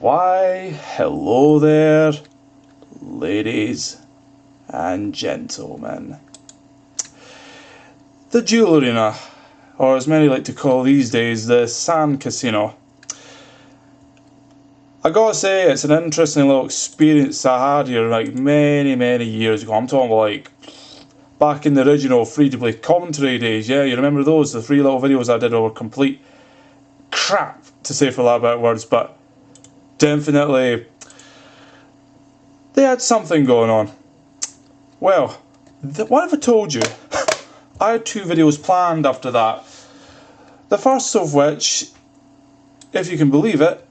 Why, hello there, ladies and gentlemen. The Duel Arena, or as many like to call these days, the Sand Casino. I gotta say, it's an interesting little experience I had here like many years ago. I'm talking like back in the original free-to-play commentary days. Yeah, you remember those? The 3 little videos I did were complete crap, to say for that about words, but definitely they had something going on. Well, what have I told you? I had 2 videos planned after that. The first of which, if you can believe it,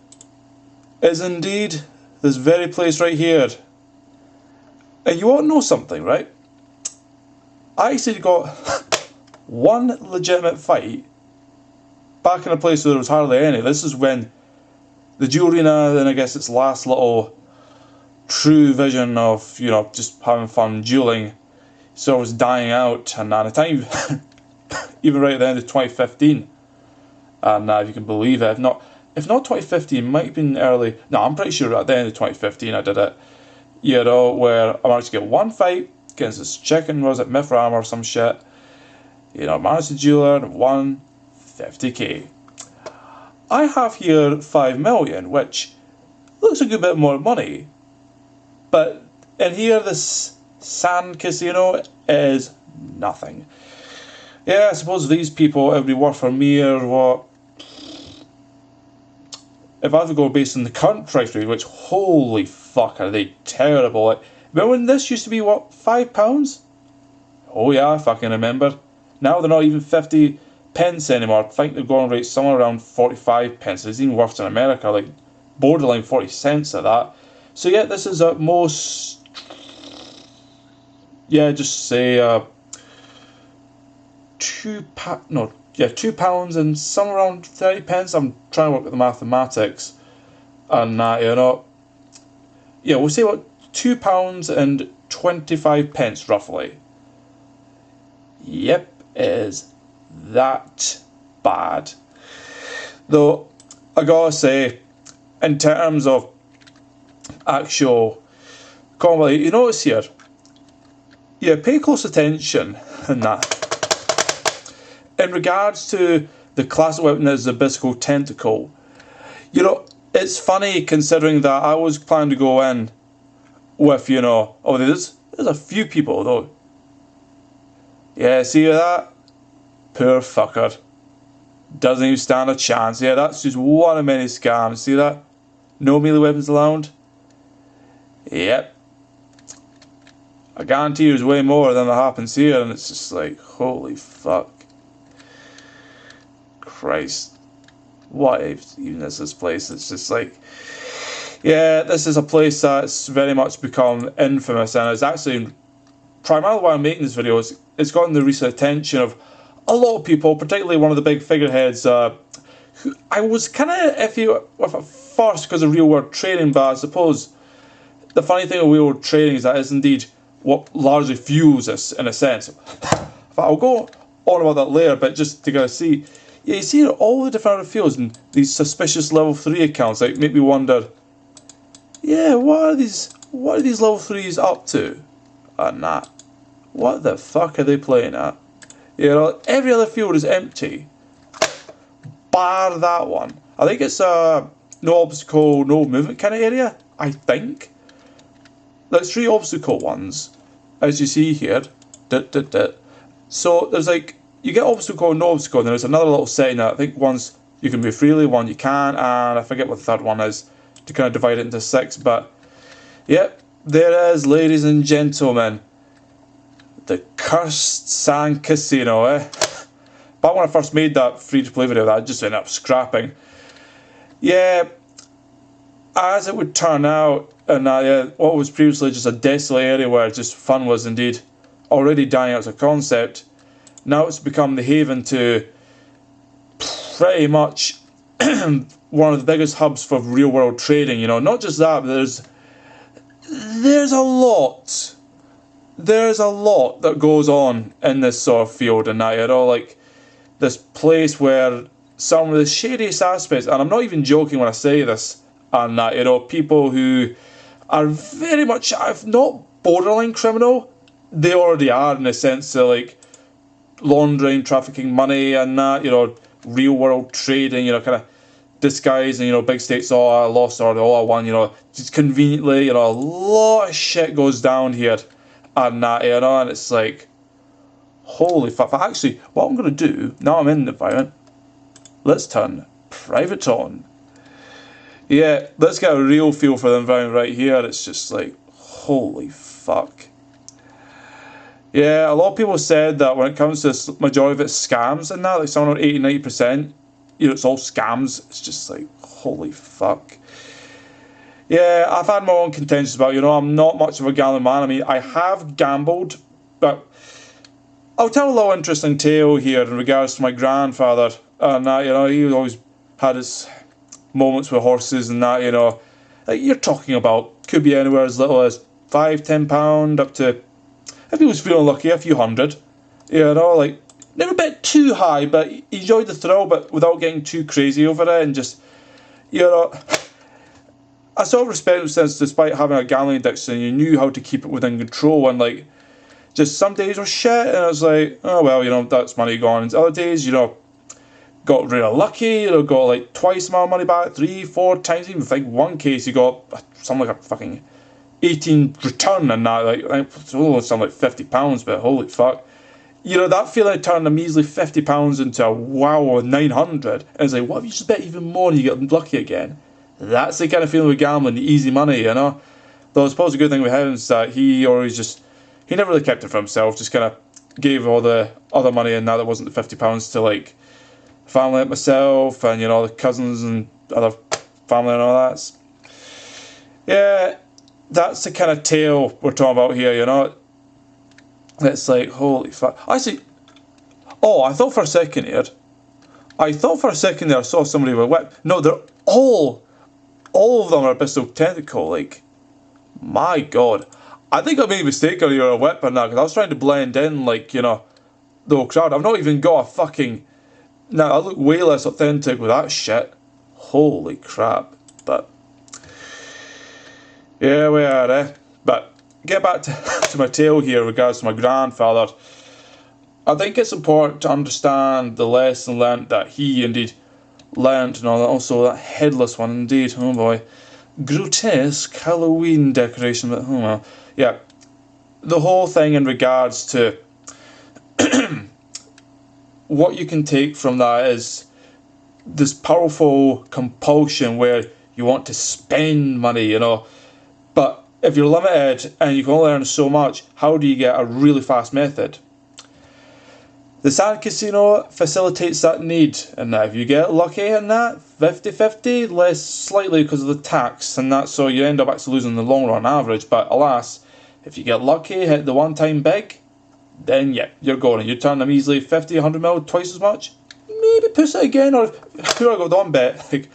is indeed this very place right here. And you want to know something, right? I actually got one legitimate fight back in a place where there was hardly any. This is when the Duel Arena, then I guess its last little true vision of, you know, just having fun dueling, so it was dying out. And at the time, even right at the end of 2015, and if you can believe it, if not 2015, it might have been early. No, I'm pretty sure at the end of 2015 I did it. You know, where I managed to get one fight against this chicken, was it Mithram or some shit. You know, managed to duel her and won 50k. I have here 5 million, which looks a good bit more money. But in here, this Sand Casino is nothing. Yeah, I suppose these people, it would be worth for me or what. If I have to go based on the current price rate, which holy fuck are they terrible. Like, remember when this used to be what, £5? Oh yeah, I fucking remember. Now they're not even 50 pence anymore. I think they're going rate somewhere around 45 pence. It's even worse in America, like borderline 40 cents at that. So yeah, this is at most, yeah, just say £2 and somewhere around 30 pence. I'm trying to work with the mathematics and you know, yeah, we'll say what, £2 and 25 pence roughly. Yep, it is that bad. Though I gotta say, in terms of actual combat, you notice here, yeah, pay close attention in that. In regards to the classic weapon as the Abyssal Tentacle, you know, it's funny considering that I was planning to go in with, you know, oh, there's a few people though. Yeah, see that? Poor fucker. Doesn't even stand a chance. Yeah, that's just one of many scams. See that? No melee weapons allowed? Yep. I guarantee there's way more than that happens here, and it's just like, holy fuck. Christ. What even is this place? It's just like, yeah, this is a place that's very much become infamous, and it's actually primarily why I'm making this video. It's gotten the recent attention of a lot of people, particularly one of the big figureheads, who I was kind of iffy with at first because of real world training, but I suppose the funny thing of real world training is that is indeed what largely fuels this in a sense. I'll go on about that later, but just to kind of see, yeah, you see all the different fields and these suspicious level 3 accounts that make me wonder, yeah, what are these level 3s up to? And that, what the fuck are they playing at? You know, every other field is empty, bar that one. I think it's a no obstacle, no movement kind of area, I think. There's 3 obstacle ones, as you see here. So there's like, you get obstacle and no obstacle, and there's another little setting that I think one's you can move freely, one you can, and I forget what the third one is, to kind of divide it into 6, but yep, there it is, ladies and gentlemen. The cursed Sand Casino, eh? Back when I first made that free-to-play video that I just ended up scrapping. Yeah, as it would turn out, and yeah, what was previously just a desolate area where just fun was indeed already dying out as a concept, now it's become the haven to pretty much one of the biggest hubs for real world trading. You know, not just that, but there's a lot that goes on in this sort of field, and that, you know, like this place where some of the shadiest aspects, and I'm not even joking when I say this, and that, you know, people who are very much, if not borderline criminal, they already are, in the sense of like laundering, trafficking money and that, you know, real world trading, you know, kind of disguising, you know, big stakes, oh, I lost or oh, I won, you know, just conveniently, you know, a lot of shit goes down here and that, you know, and it's like, holy fuck. Actually, what I'm going to do, now I'm in the environment, let's turn private on. Yeah, let's get a real feel for the environment right here. It's just like, holy fuck. Yeah, a lot of people said that when it comes to this, majority of it's scams and that, like somewhere around 80-90%, you know, it's all scams. It's just like, holy fuck. Yeah, I've had my own contentions about, you know, I'm not much of a gambling man. I mean, I have gambled, but I'll tell a little interesting tale here in regards to my grandfather. And that, you know, he always had his moments with horses and that, you know. Like, you're talking about, could be anywhere as little as £5, £10 up to, if he was feeling lucky, a few hundred. You know, like, never bet too high, but he enjoyed the thrill, but without getting too crazy over it, and just, you know, I sort of respect him since, despite having a gambling addiction, you knew how to keep it within control, and like, just some days were shit, and I was like, oh well, you know, that's money gone. And other days, you know, got really lucky, you know, got like twice the amount of money back, 3-4 times, even like one case you got something like a fucking 18 return and that, like, oh, something like £50, but holy fuck. You know, that feeling of turning a measly £50 into a wow of 900, and it's like, what if you just bet even more and you get lucky again? That's the kind of feeling with gambling, the easy money, you know? Though I suppose the good thing with him is that he always just, he never really kept it for himself, just kind of gave all the other money and that wasn't the £50 to like family like myself and, you know, the cousins and other family and all that. Yeah, that's the kind of tale we're talking about here, you know? It's like, holy fuck. Actually, oh, I thought for a second there, I saw somebody with a whip. No, they're all of them are abyssal tentacle, like, my god. I think I made a mistake earlier a whip and that, because I was trying to blend in, like, you know, the whole crowd. I've not even got a fucking, now I look way less authentic with that shit. Holy crap. But, yeah, we are, eh? But, get back to my tale here in regards to my grandfather. I think it's important to understand the lesson learnt that he indeed learnt, and also that headless one indeed, oh boy. Grotesque Halloween decoration, but oh well. Yeah, the whole thing in regards to what you can take from that is this powerful compulsion where you want to spend money, you know, but if you're limited and you can only earn so much, how do you get a really fast method? The Sand Casino facilitates that need, and that if you get lucky in that, 50-50, less slightly because of the tax and that, so you end up actually losing in the long run average, but alas, if you get lucky, hit the one time big, then yeah, you're going, you turn them easily 50, 100 mil, twice as much, maybe push it again, or if you got on bet, like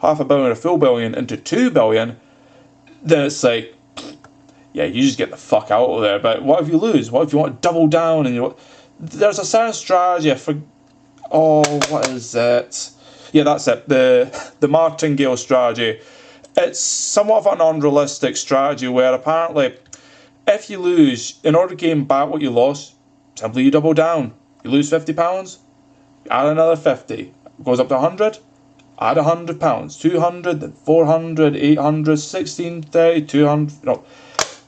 $500 million or $1 billion into $2 billion, then it's like, yeah, you just get the fuck out of there, but what if you lose? What if you want to double down and you there's a certain strategy for, oh, what is it? Yeah, that's it, the martingale strategy. It's somewhat of an unrealistic strategy where apparently if you lose, in order to gain back what you lost, simply you double down. You lose £50, add another 50, goes up to 100, add £100, 200, then 400, 800, 16, 30, 200, you know,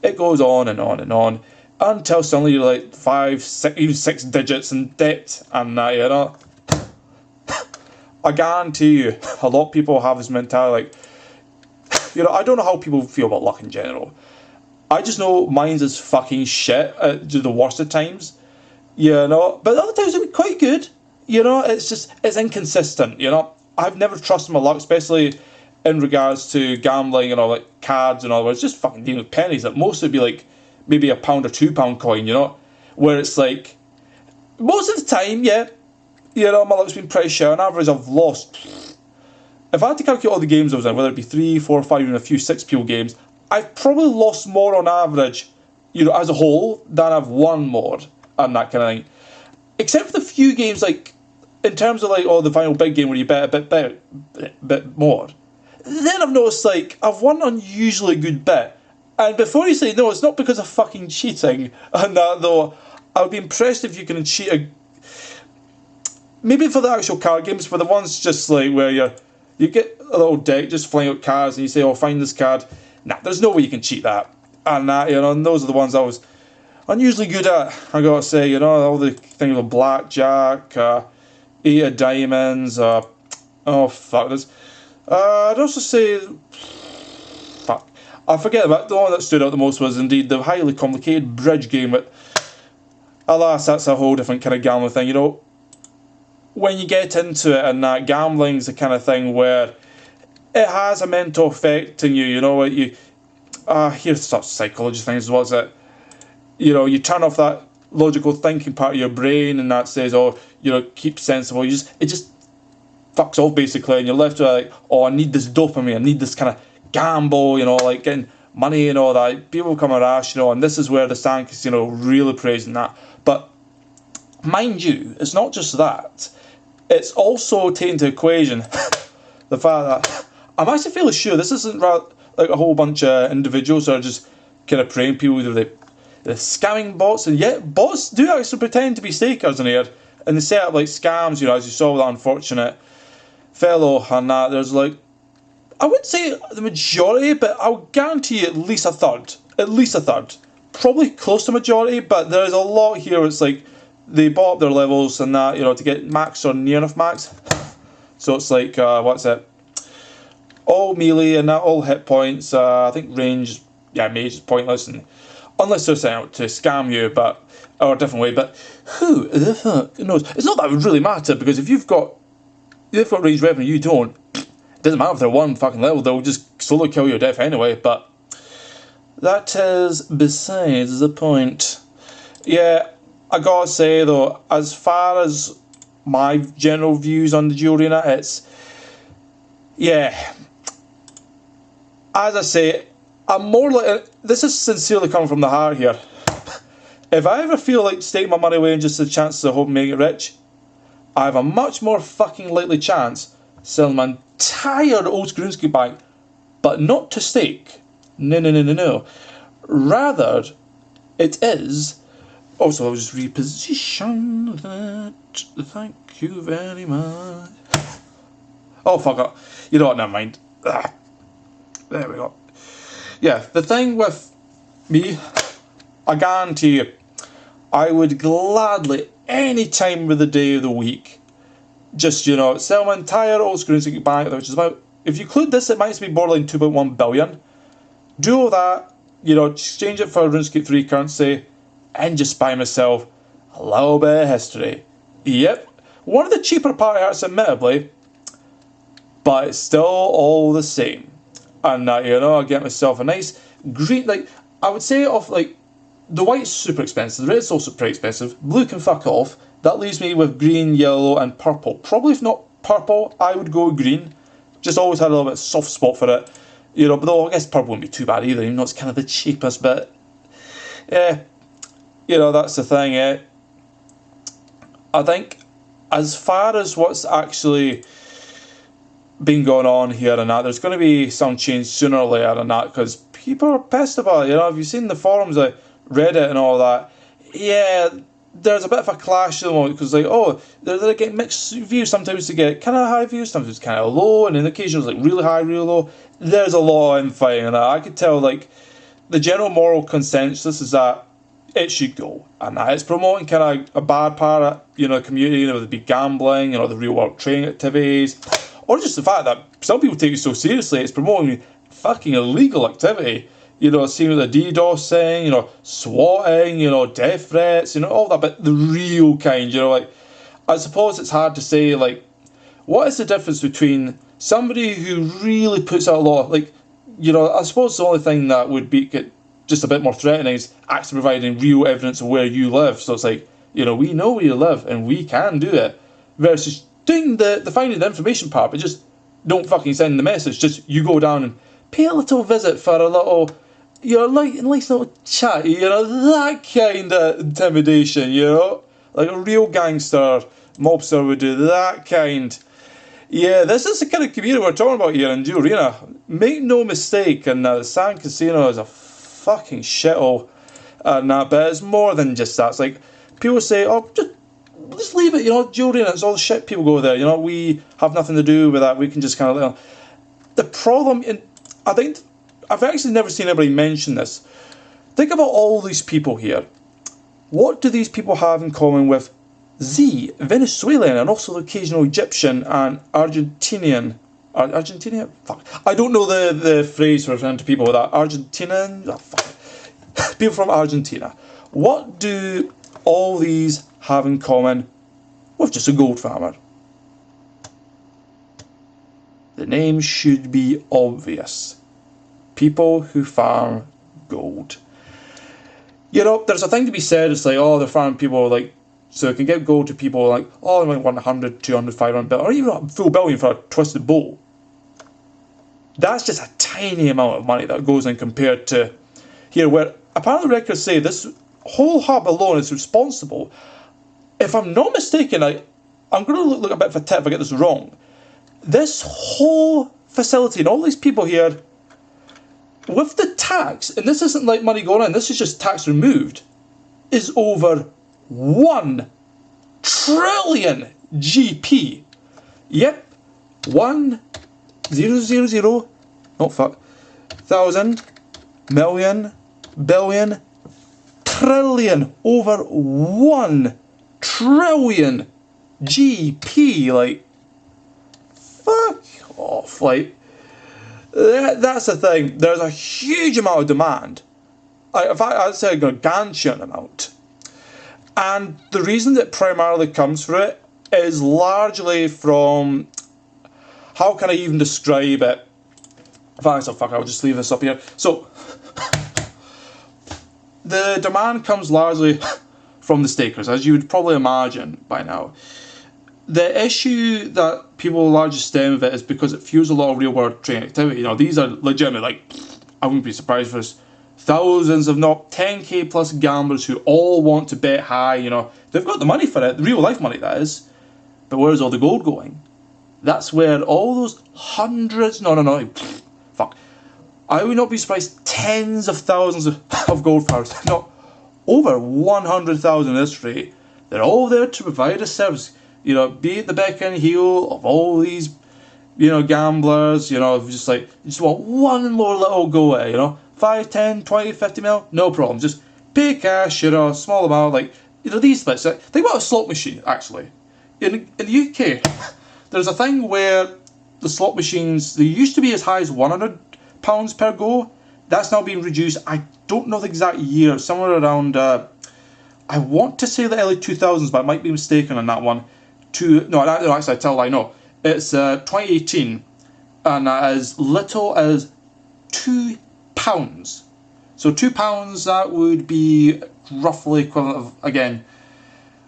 it goes on and on and on. Until suddenly you're like 5, 6, even 6 digits in debt, and you know, I guarantee you, a lot of people have this mentality. Like, you know, I don't know how people feel about luck in general. I just know mine's is fucking shit at the worst of times, you know. But other times it'll be quite good, you know. It's just it's inconsistent, you know. I've never trusted my luck, especially in regards to gambling, you know, like cards and all. It's just fucking dealing with pennies. Like most would be like maybe £1 or £2 coin, you know, where it's like, most of the time, yeah, you know, my luck's been pretty shit. On average, I've lost, if I had to calculate all the games I was in, whether it be 3, 4, 5, even a few 6PO games, I've probably lost more on average, you know, as a whole, than I've won more, and that kind of thing. Except for the few games, like, in terms of, like, oh, the final big game where you bet a bit more. then I've noticed, like, I've won an unusually good bet. And before you say, no, it's not because of fucking cheating and that, though, I would be impressed if you can cheat maybe for the actual card games, for the ones just like where you get a little deck just flying out cards and you say, oh, find this card. Nah, there's no way you can cheat that. And that, you know, and those are the ones I was unusually good at, I gotta say, you know, all the things with blackjack, 8 of diamonds, oh fuck this. I'd also say, fuck, I forget about the one that stood out the most was indeed the highly complicated bridge game, but alas, that's a whole different kind of gambling thing, you know. When you get into it, and that gambling's the kind of thing where it has a mental effect on you, you know, here's some psychology things, was it? You know, you turn off that logical thinking part of your brain, and that says, oh, you know, keep sensible. It just fucks off basically, and you're left with like, oh, I need this dopamine, I need this kind of gamble, you know, like getting money and all that. People become irrational, and this is where the Sand Casino really praising that. But mind you, it's not just that. It's also taken into equation the fact that I'm actually fairly sure this isn't like a whole bunch of individuals that are just kind of preying people with the scamming bots, and yet bots do actually pretend to be stakers in here, and they set up like scams, you know, as you saw with that unfortunate fellow and that. There's like, I wouldn't say the majority, but I'll guarantee you at least a third, probably close to majority, but there's a lot here where it's like they bought up their levels and that, you know, to get max or near enough max. So it's like, what's it? All melee and that, all hit points. I think range, yeah, mage is pointless, and unless they're setting out to scam you, but or a different way. But who the fuck knows? It's not that it would really matter, because if they've got ranged weapon and you don't, it doesn't matter if they're one fucking level. They'll just slowly kill you to death anyway. But that is besides the point. Yeah. I gotta say though, as far as my general views on the Duel Arena, it's, yeah, as I say, I'm more like, this is sincerely coming from the heart here. If I ever feel like taking my money away and just a chance to hope make it rich, I have a much more fucking likely chance selling my entire old Runescape bank, but not to stake. No. Rather, it is. Also, I'll just reposition that. Thank you very much. Oh, fuck it. You know what, never mind. There we go. Yeah, the thing with me, I guarantee you, I would gladly, any time of the day of the week, just, you know, sell my entire old Runescape bank, which is about, if you include this, it might be borderline 2.1 billion. Do all that, you know, exchange it for RuneScape 3 currency, and just buy myself a little bit of history. Yep, one of the cheaper party arts, admittedly, but it's still all the same. And you know, I get myself a nice green, like, I would say off, like, the white's super expensive, the red's also pretty expensive, blue can fuck off. That leaves me with green, yellow, and purple. Probably if not purple, I would go with green. Just always had a little bit of soft spot for it. You know, but though I guess purple wouldn't be too bad either, even though it's kind of the cheapest, but yeah. You know, that's the thing, eh? I think, as far as what's actually been going on here and that, there's going to be some change sooner or later and that, because people are pissed about it, you know. Have you seen the forums, like Reddit and all that? Yeah, there's a bit of a clash at the moment, because like, oh, they're getting mixed views. Sometimes they get kind of high views, sometimes kind of low, and then occasionally like really high, really low. There's a lot of infighting and that. I could tell, like, the general moral consensus is that it should go, and that it's promoting kind of a bad part of, you know, community, you know, the big gambling, you know, the real world training activities, or just the fact that some people take it so seriously, it's promoting fucking illegal activity, you know, seeing the DDoS thing, you know, swatting, you know, death threats, you know, all that, but the real kind, you know, like, I suppose it's hard to say, like, what is the difference between somebody who really puts out a lot, like, you know, I suppose the only thing that would be just a bit more threatening is actually providing real evidence of where you live. So it's like, you know, we know where you live and we can do it, versus doing the finding the information part, but just don't fucking send the message. Just you go down and pay a little visit for a little, you know, like nice little chat, you know, that kind of intimidation, you know, like a real gangster mobster would do that kind. Yeah, this is the kind of community we're talking about here in Duel Arena. Make no mistake, and the Sand Casino is a fucking shithole. But it's more than just that. It's like, people say, oh, just leave it, Duel Arena, it's all the shit people go there, we have nothing to do with that, we can just kind of, The problem, I think, I've actually never seen anybody mention this. Think about all these people here. What do these people have in common with Z, Venezuelan, and also the occasional Egyptian and Argentinian? Argentinian? Fuck. I don't know the phrase for referring to people with that. Argentinian? Oh, fuck. People from Argentina. What do all these have in common with just a gold farmer? The name should be obvious. People who farm gold. There's a thing to be said, it's like, oh, they're farming people, like, so they can get gold to people, like, oh, they might want 100, 200, 500 billion, or even a full billion for a twisted bowl. That's just a tiny amount of money that goes in compared to here, where apparently records say this whole hub alone is responsible. If I'm not mistaken, I'm going to look a bit of a tip if I get this wrong. This whole facility and all these people here, with the tax, and this isn't like money going in, this is just tax removed, is over 1 trillion GP. Yep, 1,000, not fuck, thousand, million, billion, trillion, over 1 trillion GP, like, fuck off, like, that's the thing, there's a huge amount of demand, in fact I'd say a gargantuan amount, and the reason that primarily comes for it is largely from, how can I even describe it, so fuck, I'll just leave this up here, so, the demand comes largely from the stakers, as you would probably imagine by now. The issue that people largely stem of it is because it fuels a lot of real world training activity. These are legitimate, like, I wouldn't be surprised if there's thousands, if not 10k plus gamblers who all want to bet high, they've got the money for it, the real life money that is, but where's all the gold going? That's where all those hundreds, fuck, I would not be surprised, tens of thousands of gold farmers, not over 100,000 at this rate, they're all there to provide a service. Be at the beck and heel of all these, gamblers, just want one more little go at it, 5, 10, 20, 50 mil, no problem, just pay cash, small amount, like, these splits. Think about a slot machine, actually. In the UK, there's a thing where the slot machines, they used to be as high as £100 per go, that's now being reduced, I don't know the exact year, somewhere around, I want to say the early 2000s, but I might be mistaken on that one. Actually, I tell I know. It's 2018, and as little as £2. So £2, that would be roughly equivalent of, again,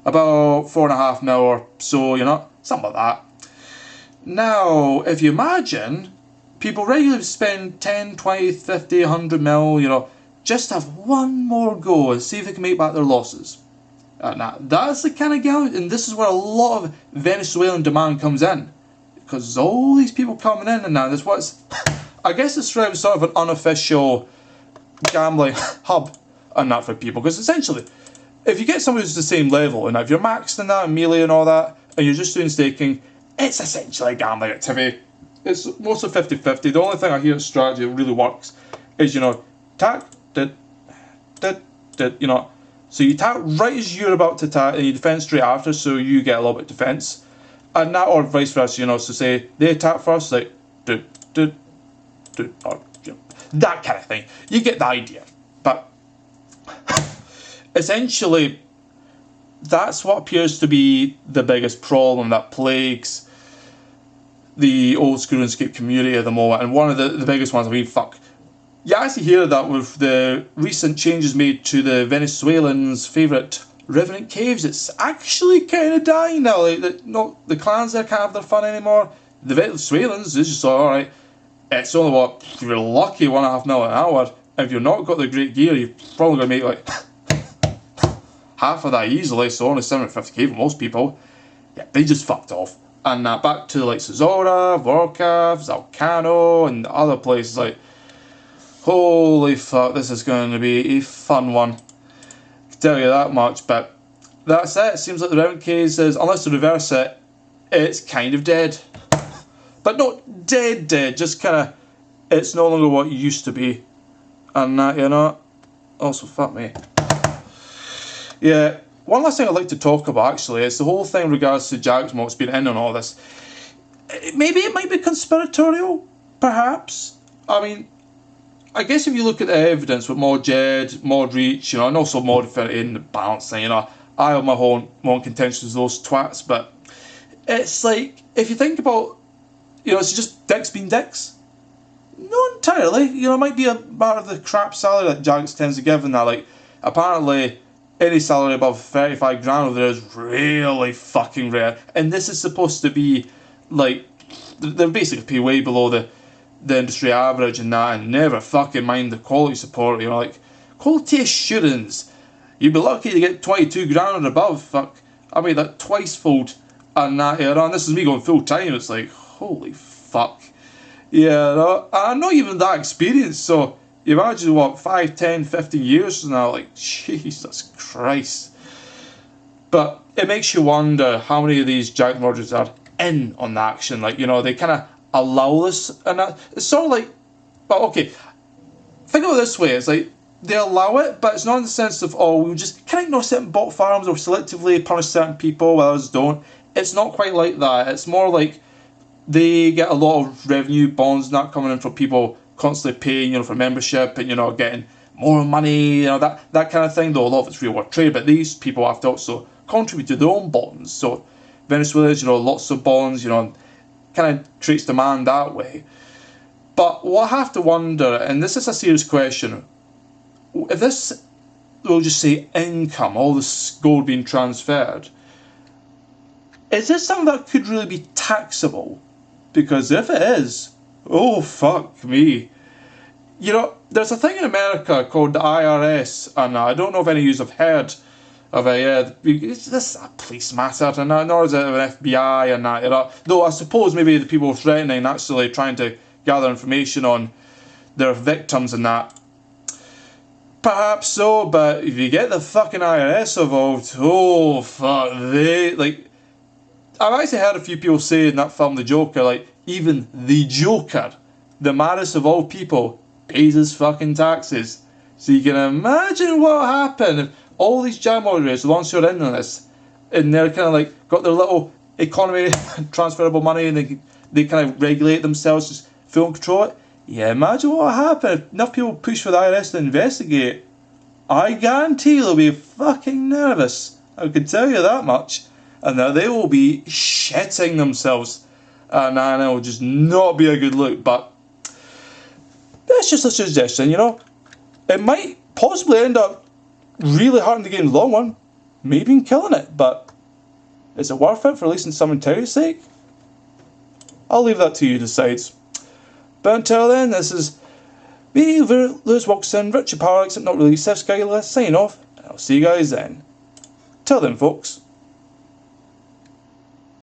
about 4.5 mil or so, something like that. Now, if you imagine, people regularly spend 10, 20, 50, 100 mil, just have one more go and see if they can make back their losses. Now, that's the kind of game, and this is where a lot of Venezuelan demand comes in, because there's all these people coming in, and now there's what's, I guess it's sort of an unofficial gambling hub and that for people, because essentially, if you get someone who's the same level, and if you're maxed in that, and melee and all that, and you're just doing staking, it's essentially a gambling activity. It's mostly 50-50. The only thing I hear in strategy that really works is, tack, so you tack right as you're about to tack, and you defend straight after, so you get a little bit of defense, and that, or vice versa, so say they attack first, like or, that kind of thing. You get the idea. But essentially, that's what appears to be the biggest problem that plagues the old school Runescape community at the moment, and one of the biggest ones. You actually hear that with the recent changes made to the Venezuelans' favourite Revenant Caves, it's actually kind of dying now. Like, the clans there can't have their fun anymore. The Venezuelans is just alright. It's only if you're lucky, 1.5 mil an hour. If you've not got the great gear, you're probably going to make like half of that easily, so only 750k for most people. Yeah, they just fucked off. and back to like Zora, Vorkav, Zalcano, and other places. Like, holy fuck, this is going to be a fun one. I can tell you that much. But that's it. It seems like the round case is, unless they reverse it, it's kind of dead. But not dead, just kind of, it's no longer what it used to be. And that, you know, also fuck me. Yeah, one last thing I'd like to talk about actually is the whole thing in regards to Jagex mods being in and all this. Maybe it might be conspiratorial, perhaps. I mean, I guess if you look at the evidence with mod Jed, mod reach, you know, and also mod affinity and balancing, you know, I have my own contentions with those twats, but it's like, if you think about, you know, it's just dicks being dicks. Not entirely, you know, it might be a part of the crap salary that Jagex tends to give and that, like, apparently any salary above 35 grand over there is really fucking rare, and this is supposed to be, like, they're basically pay way below the industry average and that, and never fucking mind the quality support, you know, like, quality assurance, you'd be lucky to get 22 grand or above, fuck, I made that twice fold, and that, you know, and this is me going full time, it's like, holy fuck, yeah, no, I'm not even that experienced, so you imagine what, 5, 10, 15 years from now, like, Jesus Christ. But it makes you wonder how many of these Jagex modders are in on the action, like, you know, they kind of allow this, and that, it's sort of like, well, okay, think of it this way, it's like, they allow it, but it's not in the sense of, oh, we'll just kind of ignore certain bot farms or selectively punish certain people while others don't. It's not quite like that, it's more like, they get a lot of revenue bonds not coming in from people constantly paying, you know, for membership and, you know, getting more money, you know, that kind of thing, though a lot of it's real world trade, but these people have to also contribute to their own bonds. So Venezuela's, you know, lots of bonds, you know, kind of creates demand that way. But what I have to wonder, and this is a serious question, if this, we'll just say income, all this gold being transferred, is this something that could really be taxable? Because if it is, oh fuck me. You know, there's a thing in America called the IRS, and I don't know if any of you have heard of it, yeah, it's this a police matter, and nor is it an FBI and that, you know. Though I suppose maybe the people threatening actually trying to gather information on their victims and that. Perhaps so, but if you get the fucking IRS involved, oh fuck, they, like, I've actually heard a few people say in that film, The Joker, like, even the Joker, the maddest of all people, pays his fucking taxes. So you can imagine what will happen if all these Jagex moderators, the ones who are in on this, and they're kind of like, got their little economy, transferable money, and they kind of regulate themselves, just full control it. Yeah, imagine what will happen if enough people push for the IRS to investigate. I guarantee they'll be fucking nervous. I can tell you that much. And now they will be shitting themselves. And it will just not be a good look. But that's just a suggestion, you know. It might possibly end up really hurting the game in the long run. Maybe even killing it. But is it worth it for at least in some interior's sake? I'll leave that to you to decide. But until then, this is me, Lewis Wilson, Richard Power, except not really, Seth Skyler, signing off. And I'll see you guys then. Till then, folks.